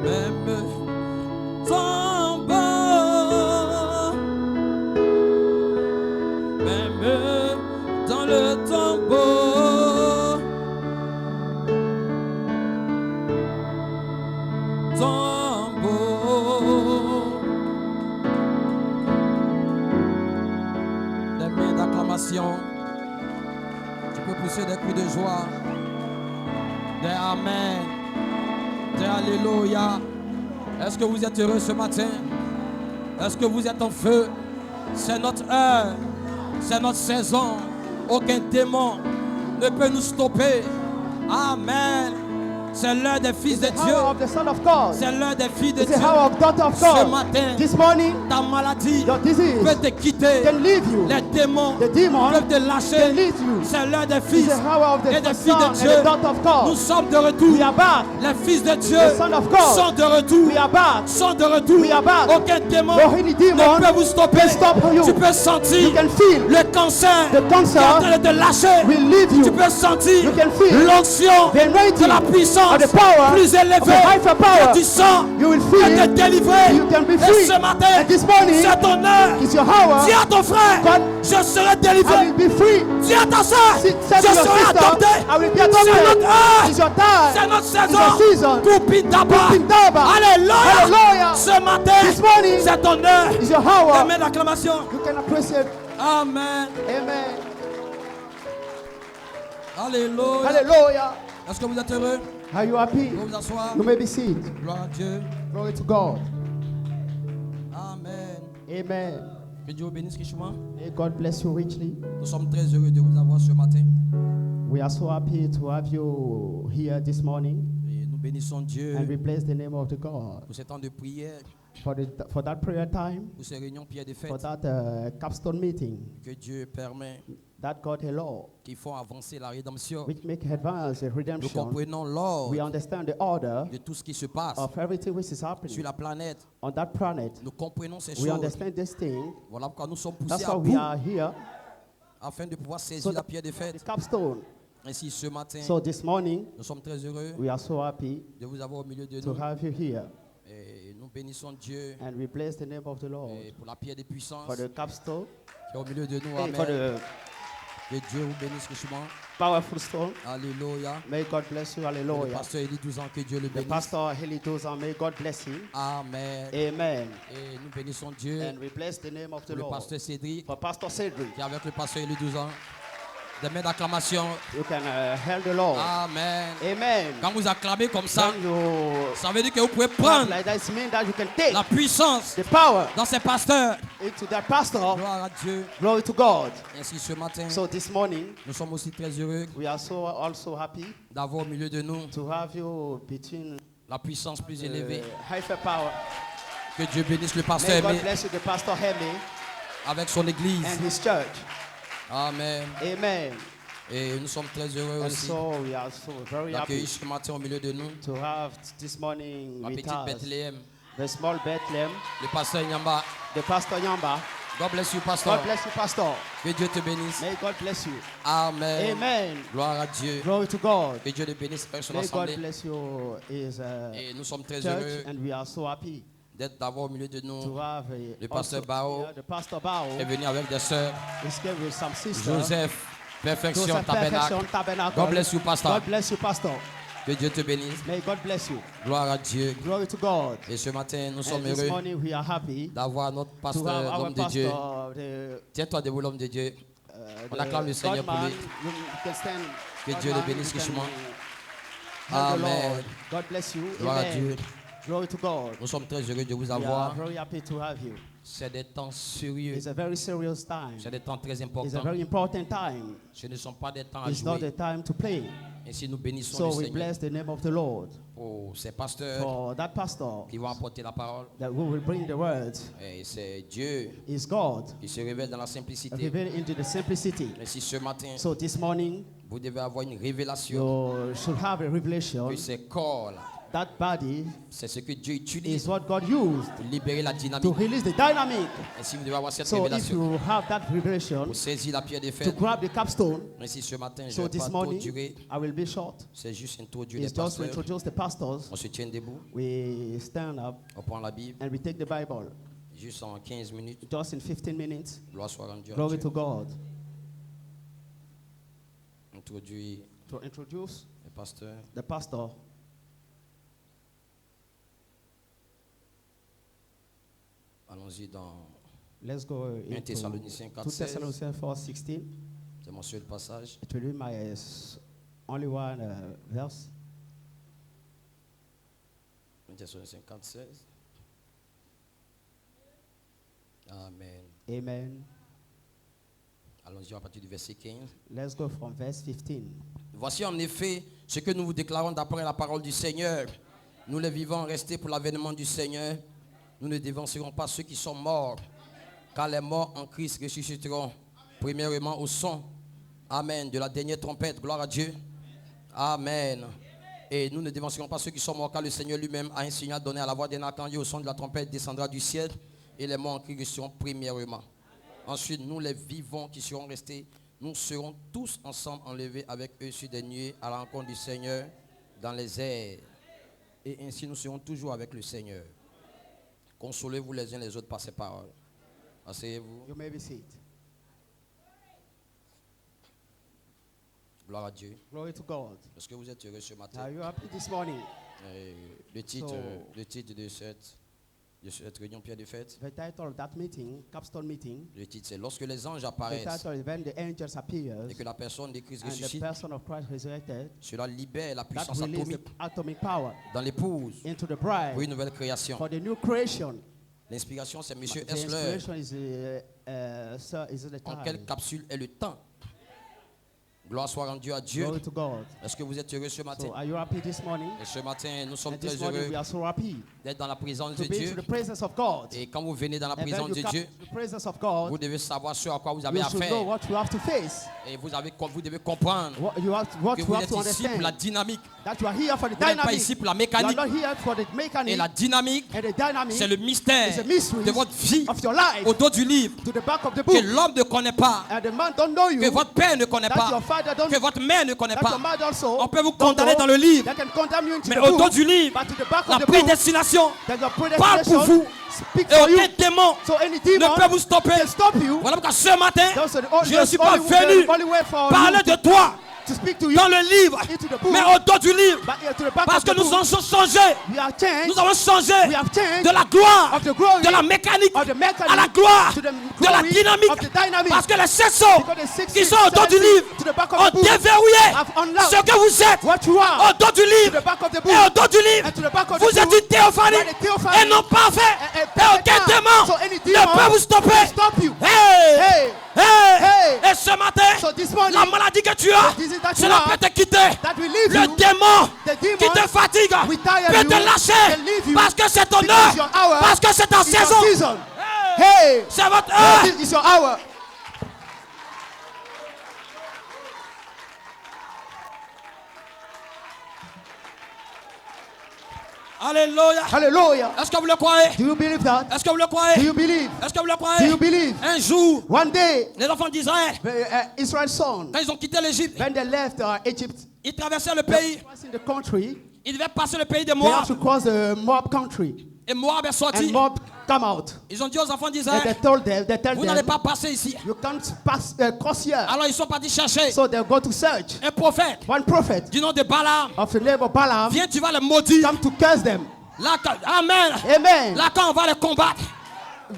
Même tombeau, même dans le tombeau, des mains d'acclamation. Tu peux pousser des cris de joie, des amen, des alléluia. Est-ce que vous êtes heureux ce matin? Est-ce que vous êtes en feu? C'est notre heure, c'est notre saison. Aucun démon ne peut nous stopper. Amen. C'est l'heure des fils de Dieu. C'est l'heure des filles de Dieu. Ce matin, this morning, ta maladie your disease peut te quitter. can leave you. Les démons The demon peuvent te lâcher. can leave you. C'est l'heure des It's fils the hour of et the des filles Son de and Dieu. the daughter of God. Nous sommes de retour. We are back. Les fils de Dieu The Son of God. sont de retour. We are back. Sont de retour. We are back. Aucun démon No any demon ne peut vous stopper. can stop you. Tu peux sentir You can feel le cancer the qui est en cancer train de te lâcher. will leave Tu you. peux sentir You can feel l'onction the anointing de la puissance of the power plus élevée of the higher power. que tu sens You will de te feel délivrer. you can be Et free. ce matin, And this morning, c'est ton heure. it's your hour. Dis à ton frère, God, je serai I délivré. will be free. Dis à ta soeur, je Say to your serai sister, adopté. I will be C'est notre adopted. heure. It's your time. C'est notre It's saison. your season. Kupindaba. Kupindaba. Alléluia. Hallelujah. Ce matin, This morning, c'est ton heure. it's your Les hour. mains d'acclamation. You can appreciate. Amen. Amen. Alléluia. Hallelujah. Est-ce que vous êtes heureux? Are you happy? Vous vous asseoir. You may be seated. Gloire à Dieu. Glory to God. Amen. Amen. Que Dieu vous bénisse richement. May God bless you richly. Nous sommes très heureux de vous avoir ce matin. We are so happy to have you here this morning, Et nous bénissons Dieu and we bless the name of the God pour ce temps de prière, for that prayer time, pour ces réunions prières de for fête that capstone meeting que Dieu permet, that God allow, qui font avancer la rédemption. which make advance the Nous redemption. comprenons l'ordre We understand the order de tout ce qui se passe of everything which is sur happening la planète. on that planet. Nous comprenons ces We choses. understand this thing. Voilà pourquoi nous sommes poussés That's à why we bout are here. afin de pouvoir saisir So la that pierre de the fête. capstone. Ainsi, ce matin, So this morning, nous sommes très heureux we are so happy de vous avoir au milieu de to nous. have you here, Et nous bénissons Dieu and we bless the name of the Lord pour la pierre de puissance for the capstone, qui est au milieu de nous. and for Amen. the Que Dieu vous bénisse richement. powerful stone. Alléluia. May God bless you. Le Hallelujah. pasteur Élie 12 ans, que Dieu le The bénisse. pastor Heli Dozan, may God bless him. Amen. Amen. Et nous bénissons Dieu And we bless the name of the pour le Lord. pasteur Cédric For Pastor Cedric, qui est avec le pasteur Élie 12 ans. Des mains d'acclamation. you can hail the Lord. Amen. Amen. Quand vous acclamez comme ça, When you ça veut dire que vous pouvez clap prendre like that, it means that you can take la puissance the power dans ces pasteurs. into that pastor. Gloire à Dieu. Glory to God. Ainsi, ce matin, So this morning, nous sommes aussi très heureux we are so also happy d'avoir au milieu de nous to have you between la puissance plus élevée. hyper power. Que Dieu bénisse le May pasteur God Aimé bless you, the pastor Hemi avec son église. and his church. Amen. Amen. Et nous sommes très heureux And aussi so we are so very d'accueillir happy ce matin au milieu de nous to have this morning la with petite us Bethléem, the small Bethlehem, le pasteur Nyamba. the pastor Yamba. God bless you, pasteur. God bless you, pastor. Que Dieu te bénisse. May God bless you. Amen. Amen. Gloire à Dieu. Glory to God. Que Dieu le bénisse avec son May God assemblée. bless you, his Et nous sommes très church, heureux and we are so happy d'avoir au milieu de to nous have le pasteur also Bao here, the pastor Bao. est venu avec des sœurs. He's came with some sisters. Joseph, Perfection Joseph Tabernacle. Perfection Tabernacle. God bless you, pastor. God bless you, pastor. Que Dieu te bénisse. May God bless you. Gloire à Dieu. Glory to God. Et ce matin, nous And sommes this heureux morning we are happy d'avoir notre to have pasteur, our l'homme de Dieu. pastor, the, Tiens-toi debout, l'homme de Dieu. On acclame le Seigneur pour God-man. lui. You can stand. Que Dieu le God-man, bénisse you can richement. hail the Amen. Lord. God bless you. Gloire à Amen. Dieu. Glory to God. Nous sommes très heureux de vous We are avoir. very happy to have you. C'est des temps sérieux. It's a very serious time. C'est des temps très It's a importants. very important time. Ce ne sont pas des temps à It's not jouer. the time to play. Et si nous bénissons So le we Seigneur bless the name of the Lord pour ces pasteurs for that pastor qui vont apporter la parole. that we will bring the words. Et c'est Dieu Is God qui se révèle dans la simplicité. revealed into the simplicity. Et si ce matin, So this morning vous devez avoir une révélation you should have a revelation que ces corps that body c'est ce que Dieu utilise is what God used pour libérer la to dynamique. release the dynamic. Ainsi, vous devez avoir cette So if révélation. you have that revelation Vous saisissez la pierre des to fêtes. grab the capstone, Ainsi, ce matin, je ne so vais this pas trop morning durer. I will be short. C'est juste introduire les It's just to pasteurs. introduce the pastors. On se tient debout. We stand up On prend la Bible. and we take the Bible. Juste en 15 minutes. Just in 15 minutes. Gloire soit rendue à Glory Dieu. to God. Introduire To introduce les pasteurs. the pastor. Allons-y dans Let's go 1 into Thessaloniciens 2 4:16. Thessalonians 4:16. C'est mon seul passage. It will be my only one verse. 1 Thessaloniciens 4:16. Amen. Amen. Allons-y à partir du verset 15. Let's go from verse 15. Voici en effet ce que nous vous déclarons d'après la parole du Seigneur. Nous les vivants restés pour l'avènement du Seigneur. Nous ne dévancerons pas ceux qui sont morts, car les morts en Christ ressusciteront premièrement au son. Amen. De la dernière trompette. Gloire à Dieu. Amen. Et nous ne dévancerons pas ceux qui sont morts, car le Seigneur lui-même a un signal donné à la voix d'un archange au son de la trompette descendra du ciel. Et les morts en Christ ressusciteront premièrement. Ensuite, nous les vivants qui serons restés, nous serons tous ensemble enlevés avec eux sur des nuées à la rencontre du Seigneur dans les airs. Et ainsi nous serons toujours avec le Seigneur. Consolez-vous les uns les autres par ces paroles. Asseyez-vous. You may be seated. Gloire à Dieu. Glory to God. Est-ce que vous êtes heureux ce matin? Are you happy this morning? Le titre So- de cette réunion Pierre de Fête, The title of that meeting, capstone meeting, le titre c'est Lorsque les anges the apparaissent title is When the Angels Appear et que la personne de Christ and the ressuscite, person of Christ resurrected, cela libère la that puissance release the atomique atomic power dans l'épouse into the pour une bride nouvelle création. for the new creation. L'inspiration c'est M. The Hessler. inspiration is the En quelle time. capsule est le temps? Gloire soit rendue à Dieu. Glory to God. Est-ce que vous êtes heureux ce matin? So are you happy this morning? Et ce matin, nous sommes And très this morning we heureux are so happy d'être dans la présence to de be Dieu. into the presence of God. Et quand vous venez dans la And when présence you de come Dieu, to the presence of vous God, devez savoir ce à quoi vous avez you should know affaire. what you have to face. Et vous devez comprendre What que you vous have to êtes ici pour la understand. dynamique. That you are here for the Vous n'êtes pas dynamic. ici pour la You are mécanique. not here for the Et mechanic. la dynamique, And the dynamic c'est le mystère is a mystery de votre vie of your life au dos du livre to the back of the que book. l'homme ne connaît pas, And the man don't know you. que votre père ne connaît That pas, your father don't. que votre mère ne connaît That your pas. mother also. On peut vous don't condamner know. dans le livre, That can condemn you into mais the au book. dos du livre, But to the back la of the book, prédestination that your parle pour vous. predestination speak Et for you. aucun démon So any ne demon peut vous stopper. can stop you. Voilà pourquoi ce matin, That's the je ne suis pas venu parler de toi to speak to you dans le livre, into the book, mais au dos du livre. but to the back Parce of que the nous book. avons changé. We have changed. Nous avons changé We have changed de la gloire, of the glory de la mécanique of the mechanic à la gloire, to the de la glory dynamique. of the dynamic. Parce que les 700 Because the six qui sont au dos du livre to the back of ont the book déverrouillé have unlocked ce que vous êtes what you are au dos du to livre. the back of the book. Et au dos du livre, And to the back of vous the êtes book, une théophanie you are the theophany et non parfait. and Et aucun perfect. démon So any ne demon peut vous stopper. can stop you. Hey! Hey, Hey! Hey! Et ce matin, So this morning, la maladie que tu as, the disease that you cela have, peut te quitter. that will leave Le you, démon the demon qui te fatigue will tire peut you, te lâcher can leave you, parce que c'est ton because heure, your hour parce que c'est ta is your saison. season. Hey! Hey, C'est votre heure. this is your hour. Alléluia. Hallelujah. Est-ce que vous le croyez? Do you believe that? Est-ce que vous le croyez? Do you believe? Est-ce que vous le Do croyez? you believe? Un jour, One day, les enfants d'Israël, Israel's son, quand ils ont quitté l'Égypte, when they left Egypt, ils traversaient le pays. crossing the country, Ils devaient passer le pays de they have Moab. to cross the Moab country. Et Moab est And sorti. Moab come out. Ils ont dit aux enfants And they d'Israël, tell vous n'allez them, pas passer ici. you can't pass, cross here. Alors ils sont partis chercher So they go to search. un prophète One prophet du nom de Balaam. of the name of Balaam Viens, tu vas les maudire. come to curse them. Là, amen. Amen. Là, quand on va les combattre,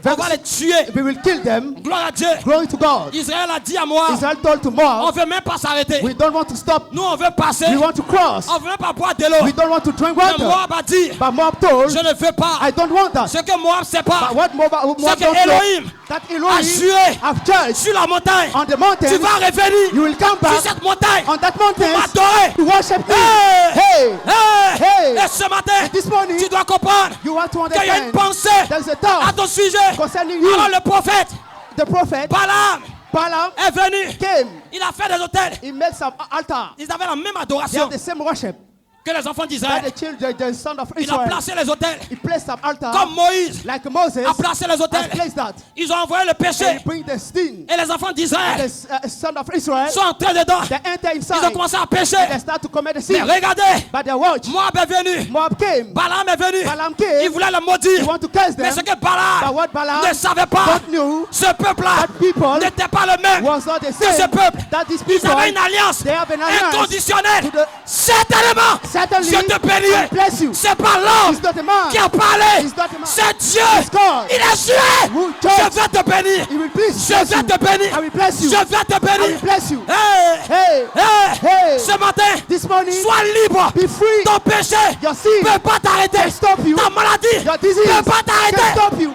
on va les tuer. We will kill them. Gloire à Dieu. Glory to God. Israël a dit à moi, Israel told to on Moab, ne veut même pas s'arrêter. we don't want to stop. Nous, on veut passer. We want to cross. On ne veut même pas boire de l'eau. We don't want to drink Mais water. Moab a dit, But Moab told, je ne veux pas. I don't want that. Ce que Moab ne sait pas, But what Moab c'est que don't know, Elohim that a Elohim juré have judged sur la montagne. on the Tu mountain. vas revenir You will come sur back cette montagne on that pour mountain m'adorer. to worship me. Hey! Hey, Hey! Hey! Et ce matin, this morning, tu dois comprendre you have to qu'il y a une understand pensée there's a à thought ton sujet. concerning you. Alors le prophète The prophet Balaam Balaam est venu. came. Il a fait des hôtels. He made some altar. Ils avaient la même They adoration. have the same worship. que les enfants that d'Israël, the son of il a Israel, placé les autels. he placed some altar Comme Moïse like Moses a placé les has autels. placed that. Ils ont envoyé le And péché. he bring the sin. Et les enfants And d'Israël the son of Israel, sont entrés dedans. they enter Ils inside. ont commencé à pécher. They start to commit the Mais sin. regardez, But they watch. Moab est venu. Moab came. Balaam est venu. Balaam came. Il voulait le He maudire. want to curse Mais them. ce que But Balaam what Balaam ne savait pas, don't knew ce peuple-là that people n'était pas le même was not the que ce same. peuple. That these Ils people, avaient une alliance they have an alliance inconditionnelle. to the- Certainement, certainly je te bénirai. bless you. C'est pas l'homme He's not a man. qui a parlé. He's not a man. C'est Dieu. It's God. Il a juré. Who Je judged. vais te bénir. He will please Je bless vais you. te bénir. I will bless you. Je vais te I will bénir. bless you. Hey, Hey, hey, hey. ce matin, This morning, sois libre. be free. Ton péché Your ne sin peut pas t'arrêter. can stop you. Ta maladie Your ne disease peut pas can t'arrêter. stop you.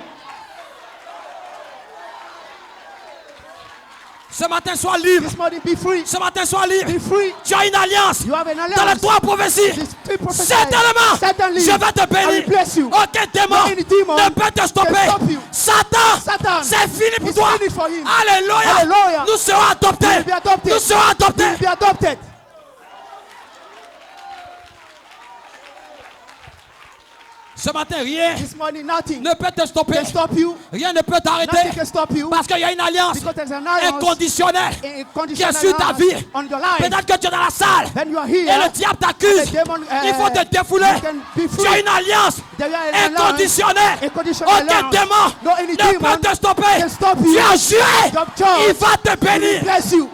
Ce matin, sois libre. This morning, be free. Ce matin, sois libre. Be free. Tu as une alliance You have an dans les alliance. 3 prophéties. These three prophesied. Certainement, Certainly, je vais te I will bénir. bless you. Aucun démon No any demon ne peut te stopper. can stop you. Satan, Satan, c'est fini pour it's toi. finished for him. Alléluia. Hallelujah. Nous serons You adoptés. will be adopted. Nous serons You adoptés. will be adopted. Ce matin, rien This morning, nothing ne peut te stopper. can stop you. Rien ne peut Nothing t'arrêter. can stop you. Parce qu'il y a une alliance Because there's an alliance inconditionnelle a qui est conditional sur ta alliance vie. on your life. Peut-être que tu es dans la salle When you are et here, le diable t'accuse. the demon, Il faut te défouler. you can be Tu as free. une alliance There is an alliance, inconditionnelle. inconditionnal Aucun alliance. démon No any ne demon peut te stopper. can stop you. Tu as juré. Your child Il va te will bénir. bless you.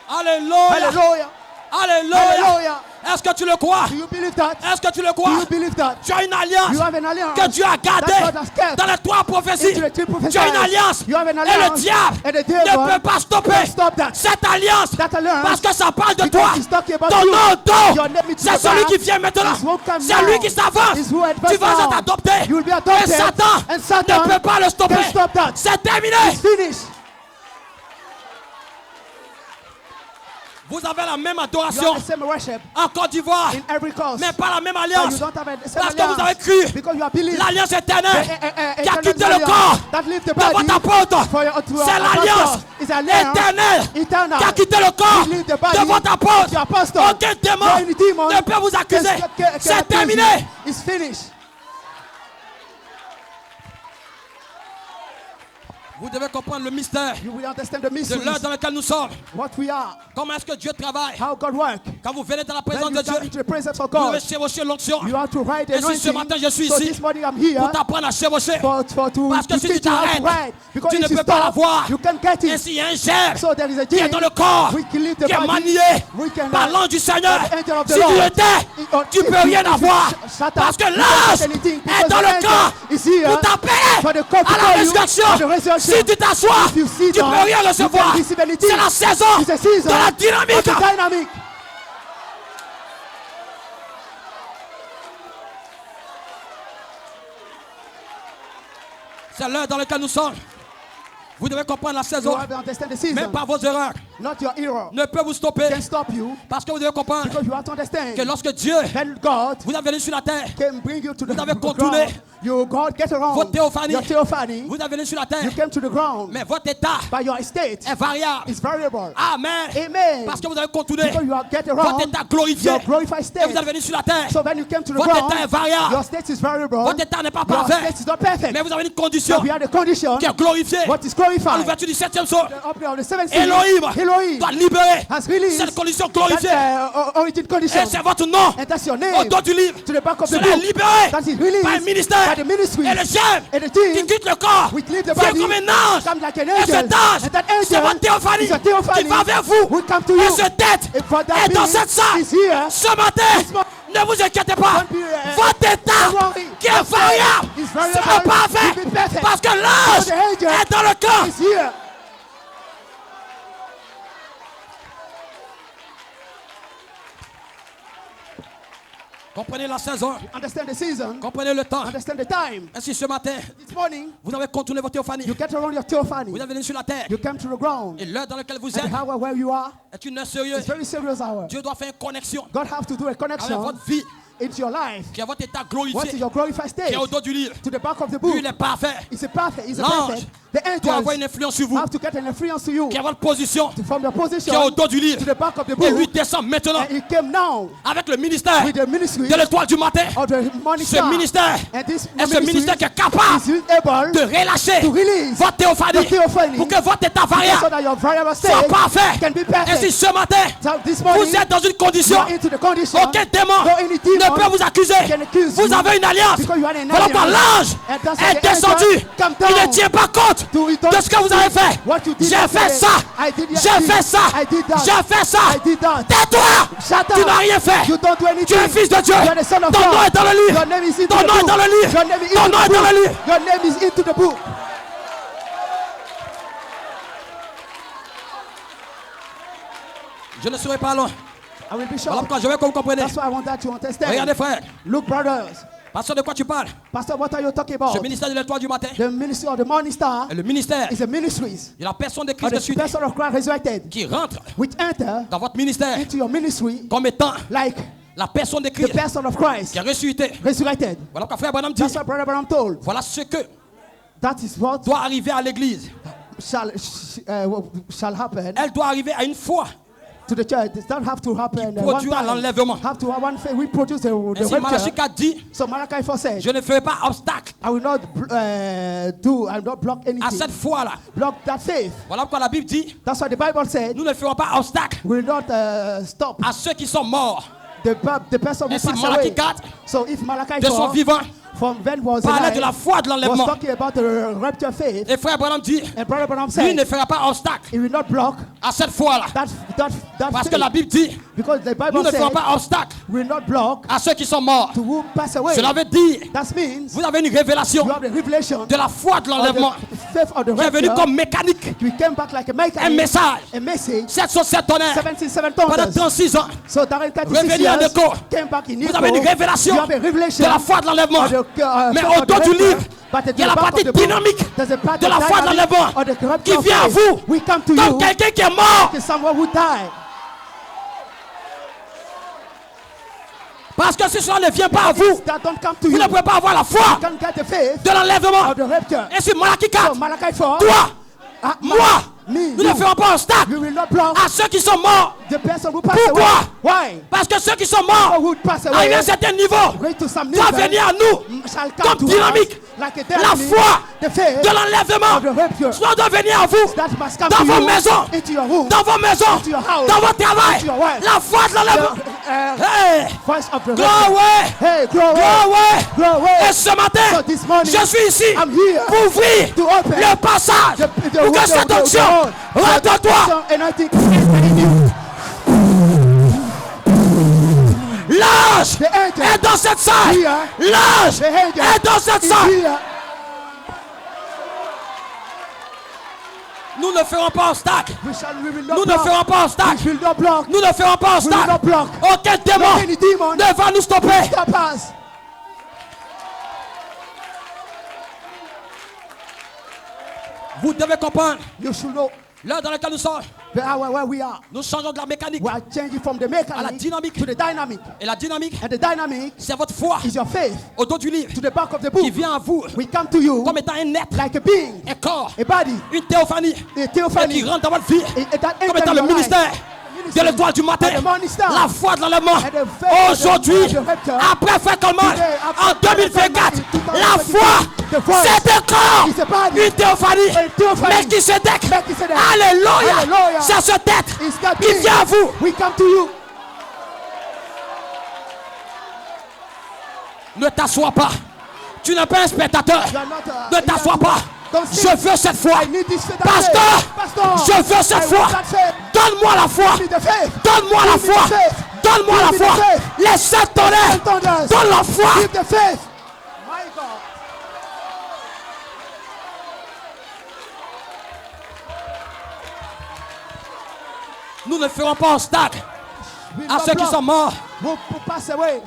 Alléluia. Hallelujah. Alléluia. Hallelujah. Est-ce que tu le crois? Do you believe that? Est-ce que tu le Do crois? you believe that? Tu as une alliance You have an alliance que Dieu a gardée that God has kept dans les 3 prophéties. into the three prophecies. Tu as une alliance You have an et le alliance diable and the ne devil peut pas stopper can't stop that. cette alliance That alliance, parce que ça parle de because toi. he's talking about Ton you. nom, Your name is c'est the celui back. qui vient maintenant. He's who come C'est lui now. qui s'avance. He's who advance Tu vas now. être adopté. You will be Et adopted. Satan And Satan ne peut pas le stopper. can stop that. C'est terminé. It's finished. Vous avez la même You adoration have the same worship en Côte d'Ivoire, in every cause. mais pas la même But alliance. you don't have the same Parce que vous avez alliance. cru Because you have believed l'alliance éternelle qui a eternal quitté le alliance corps that leave the de body votre apôtre. for your- to your C'est l'alliance apostle. It's alliance éternelle eternal qui a quitté le corps He leave the body de votre of your apôtre. apostle. Aucun démon No any demon ne peut vous accuser. can C'est accuse terminé. you. It's finished. Vous devez comprendre le mystère You will understand the de mysteries, l'heure dans laquelle nous sommes. what we are, Comment est-ce que Dieu travaille? how God works. Quand vous venez dans la When présence you de come Dieu, into the presence of vous devez God, chevaucher l'onction. you have to ride the Et si ce matin je suis So ici this morning I'm here pour t'apprendre à chevaucher, to parce que si tu teach you how to t'arrêtes, ride. Because tu if ne you peux pas stop, l'avoir. you can't get et it. s'il y a un germe So there is a qui est gene dans le corps, we can leave the qui est body. manié We can par l'ange du Seigneur, by the angel of the si tu Lord. l'étais, tu If peux you- rien if you avoir. shut up, Parce que you can't l'ange get anything, est because dans the le angel corps is here pour t'appeler for the corps to à la call you résurrection. for the resurrection. Si tu t'assois, If you sit tu ne down, peux rien you recevoir. can't receive anything. C'est la saison It's a season de la of dynamique. the dynamic. C'est l'heure dans laquelle nous sommes. Vous devez comprendre la You saison. have to understand the season. Même par vos erreurs, Not your error ne peut vous stopper. can stop you, Parce que vous devez comprendre because you have to understand que lorsque Dieu that God vous a venu sur la terre, can bring you to the Vous avez ground. contourné You God get around votre théophanie. your theophany. vous avez venu sur la terre, You came to the ground, mais votre état but your state est variable. is variable. Amen. Amen. Parce que vous avez contourné Because you are get around votre état glorifié. your glorified Et state. vous êtes venu sur la terre. So when you came to the Votre ground, état est variable. your state is variable. Votre état n'est pas Your parfait. state is not perfect. Mais vous avez une condition So we are the condition qui est glorifiée. what is À glorified. l'ouverture du 7e saut, The opening of the seventh seal, Elohim doit libérer has released cette condition that glorifiée. origin condition. Et c'est votre nom And that's your name. au dos du livre. To the back of the Cela est book. libéré That is released par un ministère. by the ministry. Et le germe And the qui thing quitte le corps which leave the vient body comme un ange. comes like an Et angel. cet ange, And that c'est angel votre théophanie is a theophany qui va vers vous. will come to Et you. cette tête And for that est dans being cette salle. is here. Ce matin, ne vous inquiétez pas. Don't be, Votre état don't worry. qui est variable Is variable. sera parfait. Will be perfect. Parce que l'ange Because the angel est dans le camp. is here. Comprenez la saison. Understand the season. Comprenez le temps. Understand the time. Ainsi ce matin, This morning, vous avez contourné votre théophanie. you get around your theophany. Vous êtes venu sur la terre. You came to the ground. Et l'heure dans laquelle vous And êtes the hour where you are, est une heure sérieuse. it's very serious hour. Dieu doit faire une connexion God have to do a avec connection votre vie, into your life. qui est votre état What is glorifié, your glorified qui state? est au dos du livre. To the back of the Lui, book. il est parfait. It's a perfect. It's a L'ange perfect. doit avoir une influence sur vous, have to get an influence to you qui est votre position, from the qui position est au dos du livre. to the back of the Et lui book. descend maintenant And he came now avec le ministère with the ministry de l'étoile du matin. of the morning Ce star. ministère And this est ce ministère qui est capable is able de relâcher to release votre théophanie the theophany pour que votre état so variable that your variable soit state parfait. can be Et perfect. si ce matin, So this morning, vous êtes dans une condition, you are into the condition aucun démon no any demon ne peut vous accuser. can accuse Vous you avez une alliance. because you are an Voilà pourquoi alliance. l'ange And that's est why the descendu. angel come down. Il ne tient pas compte To it de ce que vous avez fait. what you did J'ai fait yesterday. ça. I did J'ai yesterday. fait ça. I did that. J'ai fait ça. I did that. Tais-toi. Shut Tu up. n'as rien fait. You don't do anything. Tu es fils de Dieu. You are the son of Ton God. nom est dans le livre. Your name is into Ton the nom est book. dans le livre. Your name is Ton into nom the est dans book. le livre. Your name is into the book. Je ne serai pas loin. I will be Voilà sure. pourquoi je veux que vous compreniez. That's why I want that to understand. Regardez frère. Look, brothers. Pasteur, de quoi tu parles? Pastor, what are you talking Ce about? ministère de l'étoile du matin The ministry of the morning star est le ministère is a ministry de la personne de of Christ the ressuscité person of Christ resurrected, qui rentre which enter dans votre ministère into your ministry comme étant like la personne de the Christ person of Christ qui est ressuscité. resurrected. Voilà pourquoi frère Branham dit, That's what Brother Branham told. voilà ce que That is what doit arriver à l'église. shall happen Elle doit arriver à une foi. to the church. It doesn't have to happen one produira time. l'enlèvement. Have to have one thing. We produce the Ainsi Malachi rapture. 4 dit, So Malachi 4 said, je ne ferai pas obstacle I will not I will not block à anything. cette foi-là. Block that faith. Voilà pourquoi la Bible dit, That's what the Bible said. nous ne ferons pas obstacle We will not stop à ceux qui sont morts. the person who Ainsi passed Malachi away. 4, So if Malachi de son 4 vivant, from when was parlait de la alive, foi de was l'enlèvement. talking about the rapture faith, Et frère Branham dit, and Brother Branham lui said ne fera pas obstacle he will not block à cette foi-là. that Parce que faith. la Bible dit, Because the nous Bible ne said ferons pas obstacle we will not block à ceux qui sont morts. to whom pass away. Cela veut dire, That means vous avez une révélation you have the revelation de la foi de of l'enlèvement the faith of the qui est venue rapture. comme mécanique. We came back like a mechanic, Un message. a message, 707 tonnerres 77 pendant thunders. 36 ans. So during 36 Revenu en years, écho. came back in Vous echo. avez une révélation You have a de revelation la foi de l'enlèvement. of the, Mais faith au of the dos du rapture. livre, But il y a la the back partie of the book, dynamique there's a part de la foi de dynamic l'enlèvement of the qui rapture vient à faith. vous We come to comme you quelqu'un qui est mort. like someone who died. Parce que si cela ne vient pas à vous, That don't come to vous you. ne pouvez pas avoir la foi You can't get the faith de l'enlèvement. of the rapture. Ainsi, Malachi 4, So Malachi 4, toi, moi, me, nous ne you, ferons pas obstacle we will not block à ceux qui sont morts. the person who passed Pourquoi? away. Why? Parce que ceux qui sont People morts, who pass à away un certain niveau, going to some doivent level venir à nous shall come comme to dynamique. us like a La dynamic, foi the faith de l'enlèvement of the rapture. soit doit venir à vous That must come dans to vos you maisons, into your home, dans vos maisons, into your house, dans votre travail. into your work. La foi de l'enlèvement. Hey, voice of the go rapture. away, Hey, grow go away, away. grow away. Et ce matin, So this morning, je suis ici I'm here pour ouvrir to open le passage pour que cette onction rentre en toi. L'ange The angel est dans cette salle. here. L'ange The angel est dans cette is salle. here. Nous ne ferons pas obstacle. We will not Nous ne block. ferons pas We obstacle. will not block. Nous ne ferons pas We will not obstacle. block. Aucun Not démon any demon ne va nous stopper. stop us. Vous devez comprendre You should know l'heure dans laquelle nous sommes. the hour where we are. Nous changeons de la mécanique. We are changing from the À la mechanic dynamique. to the dynamic. Et la dynamique, And the dynamic c'est votre foi is your faith au dos du livre to the back of the qui book. vient à vous We come to you comme étant un être, like a being, un corps, a body, une théophanie a et theophany. qui rentre dans votre vie That comme enters étant le your life. ministère de l'étoile du matin. of the morning star. La foi de l'enlèvement. And the faith Aujourd'hui, of the rapture. après fait comme Today, en after 2024, the la foi, the voice c'est un corps, is a body. une théophanie, A theophany. Melchisedec. Melchizedek. Alléluia. Alléluia. C'est ce tête It's that qui being. vient à vous. We come to you. Ne t'assois pas. Tu n'es pas un spectateur. You are not Ne t'assois pas. Don't sit. Je veux cette foi. I need this faith. Pasteur, je veux cette I foi. want that faith. Donne-moi la foi. Give me the faith. Donne-moi la Give me foi. the faith. Donne-moi la Give me foi. the faith. Les 7 tonnerres. Thunders. Donne la foi. Give the faith. My God. Nous ne ferons pas obstacle We à will ceux qui block. sont morts. We'll pass away.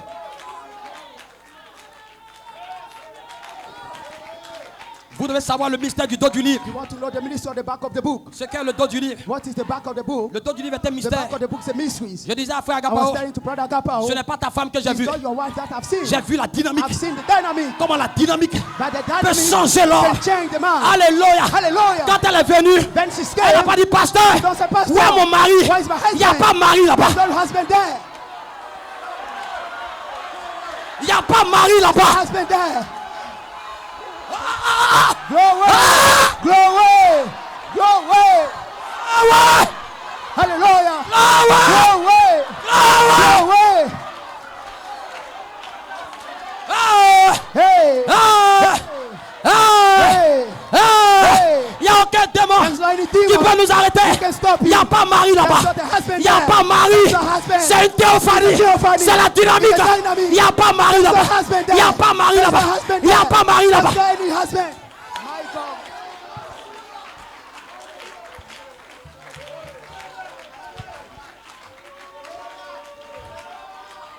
Vous devez savoir le mystère du dos du livre. You want to know the mystery of the back of the book. Ce qu'est le dos du livre. What is the back of the book? Le dos du livre est un The mystère. back of the book is a mystery. Je disais à frère I was Agapao, telling to brother Agapao, ce n'est pas ta femme que j'ai it's vue. not your wife that I've seen. J'ai vu la dynamique. I've seen the dynamic. Comment la dynamique But the peut dynamic changer l'homme. can change the man. Alléluia. Hallelujah. Quand elle est venue, Then she elle n'a scared. pas dit pasteur, Don't say, Pastor, où est mon mari? where is my Il n'y a husband? pas mari là-bas. There's no husband there. Il n'y a pas mari là-bas. Husband there. Glory. Glory. Glory. Ah ouais. Hallelujah. Ah ouais. Glory. Glory. Ah. Hey. Ah. Ah. Hey. Ah. Il n'y a aucun démon There's no any qui demon peut nous arrêter. who can stop Il n'y you. a pas mari là-bas. There's not a husband Il n'y a there. pas mari. There's no husband. C'est une théophanie. It's a theophany. C'est la dynamique. It's a dynamic. Il n'y a pas mari There's no là-bas. husband Il n'y a there. pas mari There's là-bas. no husband Il n'y a there. pas mari là-bas. There's no any husband. My God.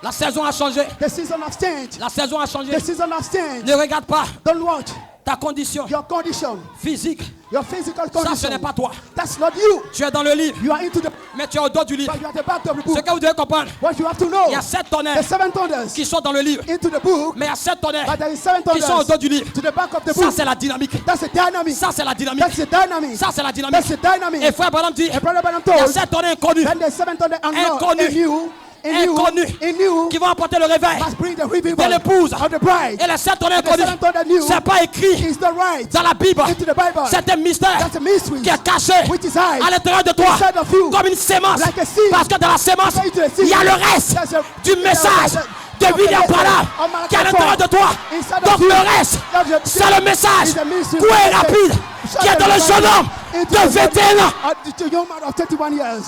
La saison a changé. The season has changed. La saison a changé. The season has changed. Ne regarde pas Don't watch ta condition your condition, physique. your physical Ça, condition. ce n'est pas toi. That's not you. Tu es dans le livre, You are into the, mais tu es au dos du livre. but you are at the back of the Ce book. que vous devez comprendre, What you have to know, il y a 7 the tonnerres seven thunders qui sont dans le livre, into the book, mais il y a 7 tonnerres but there is seven qui sont au dos thunders du livre. to the back of the Ça, book. c'est la dynamique. That's the dynamic. Ça, c'est la dynamique. That's the dynamic. Ça, c'est la dynamique. That's the dynamic. Et frère Branham dit, And Brother Branham il y a told, 7 tonnerres inconnus then the seven thunder unknown, Inconnu. Inconnu. in you, qui vont apporter le réveil must bring the de revival l'épouse. of the bride. Et les 7 tonnerres The seven inconnus, thunder new c'est pas écrit is the right dans la Bible. into the Bible. C'est un mystère That's a mystery qui est caché which is high à l'intérieur de toi inside of you comme une sémence. like a seed. Parce que dans la sémence, Go into the seed. il y a le reste There's a- du message de William Branham qui est à l'intérieur de toi. Inside Donc of you. le reste, That's a- c'est le message is a mystery. court et rapide qui est dans le jeune homme Into de the 21 ans. the young man of 31 years.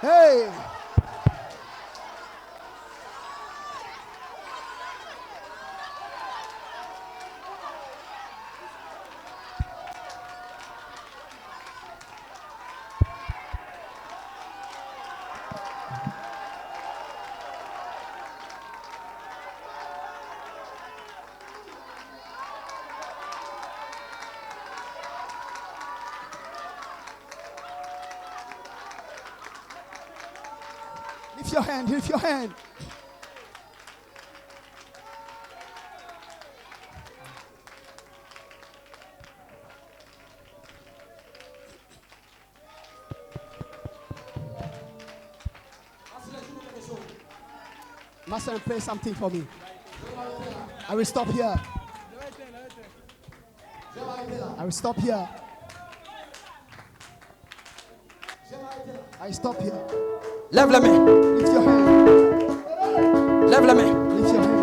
Hey. Lift your hand, lift your hand. Master, play something for me. I will stop here. I will stop here. I stop here. Lève la main, Lift your hand. lève la main. Lift your hand.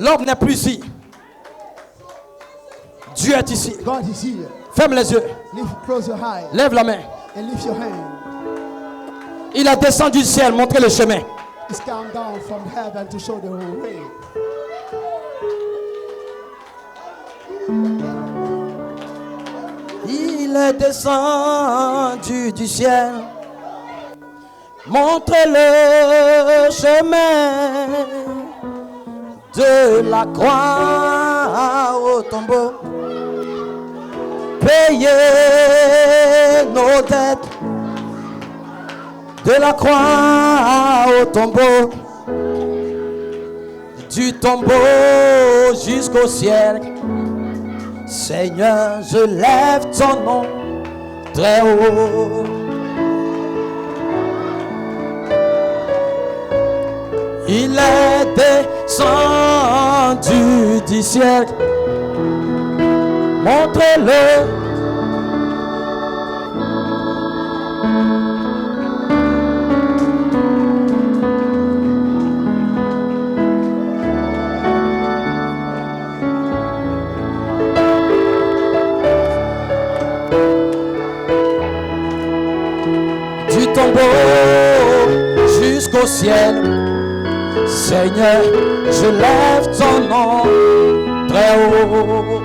L'homme n'est plus ici. Dieu est ici. God is here. Ferme les yeux, Close your eyes lève la main. and lift your hand. Il a descendu du ciel, montré le chemin. He's come down from heaven to show the way. Il est descendu du ciel, montre le chemin de la croix au tombeau, payer nos dettes, de la croix au tombeau, du tombeau jusqu'au ciel. Seigneur, je lève ton nom très haut. Il est descendu du ciel. Montrez-le. Du tombeau jusqu'au ciel, Seigneur, je lève ton nom très haut.